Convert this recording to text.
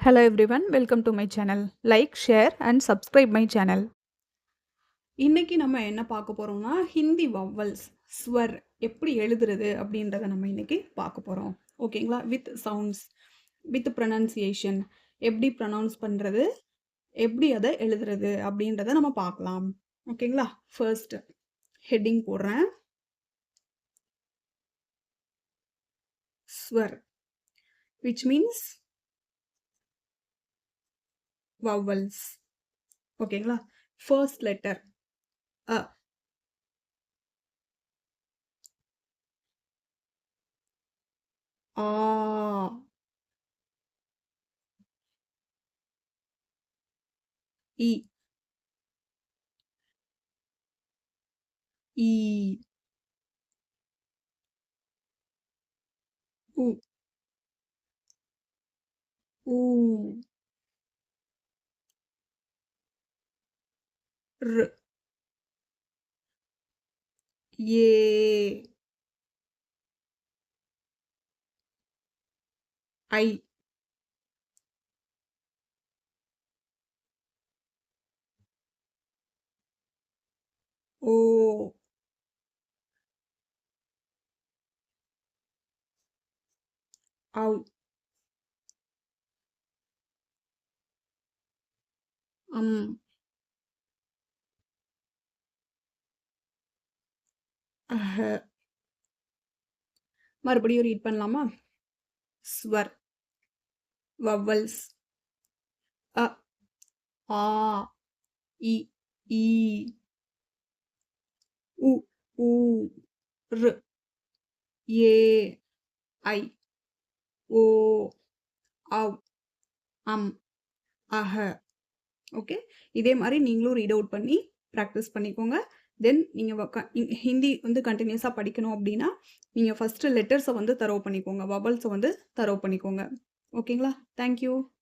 Hello everyone, welcome to my channel. Like, share and subscribe my channel. இன்னைக்கு நம்ம என்ன பார்க்க போறோம்னா ஹிந்தி வவல்ஸ் ஸ்வர் எப்படி எழுதுறது அப்படின்றத நம்ம இன்னைக்கு பார்க்க போறோம். ஓகேங்களா? வித் சவுண்ட்ஸ், வித் ப்ரொனன்சியேஷன், எப்படி ப்ரொனவுன்ஸ் பண்றது, எப்படி அதை எழுதுறது அப்படின்றத நம்ம பார்க்கலாம். ஓகேங்களா? ஃபர்ஸ்ட் ஹெட்டிங் போடுறேன். ஸ்வர் which means vowels. ஓகேங்களா? ஃபர்ஸ்ட் லெட்டர் அ, ஆ, இ, ஈ, உ, ஊ, ர், ஏ, ஐ, ஓ, ஔ, அம், அஹ. மறுபடியும் ரீட் பண்ணலாமா? ஸ்வர், வவல்ஸ், அ, ஆ, இ, ஈ, உ, ஊ, ர், ஏ, ஐ, ஓ, ஔ, அம், அஹ. ஓகே, இதே மாதிரி நீங்களும் ரீட் அவுட் பண்ணி ப்ராக்டிஸ் பண்ணிக்கோங்க. தென் நீங்கள் ஹிந்தி வந்து கண்டினியூஸாக படிக்கணும் அப்படின்னா நீங்கள் ஃபஸ்ட்டு லெட்டர்ஸை வந்து தரவு பண்ணிக்கோங்க, வவல்ஸை வந்து தரவு பண்ணிக்கோங்க. ஓகேங்களா? தேங்க்யூ.